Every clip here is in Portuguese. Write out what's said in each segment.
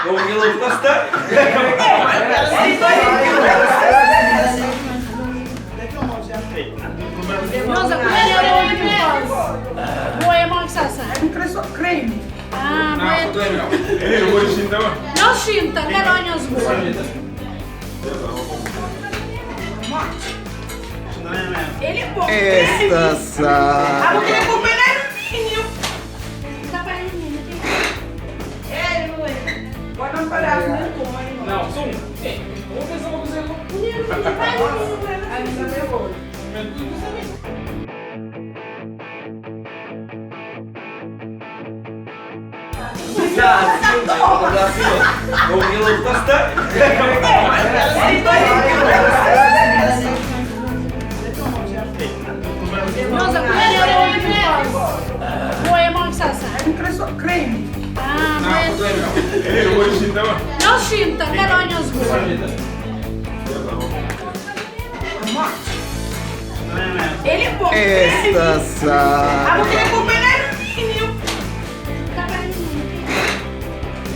Como que ele gosta? Rosa, qual é o que moje maksasa? Creme. A, moje... To je mio. Lo vuoi scintama? No scinta, caronja zbog. Ele é bom. Esta Ah, porque ele é sabe. bom pedacinho. É, não é. Guarda um pedaço dentro do banho. Não, sum. Vamos pensar uma coisa. Ainda pegou. Como que ele gosta? Rosa, qual é o que moje maksasa? Creme. A, To moje... je mio. Lo vuoi scintama? No scinta, caronja zbog. Ele é bom. Esta Ah, porque ele é sabe. bom pedacinho.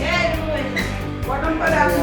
É, não é. Guarda um pedaço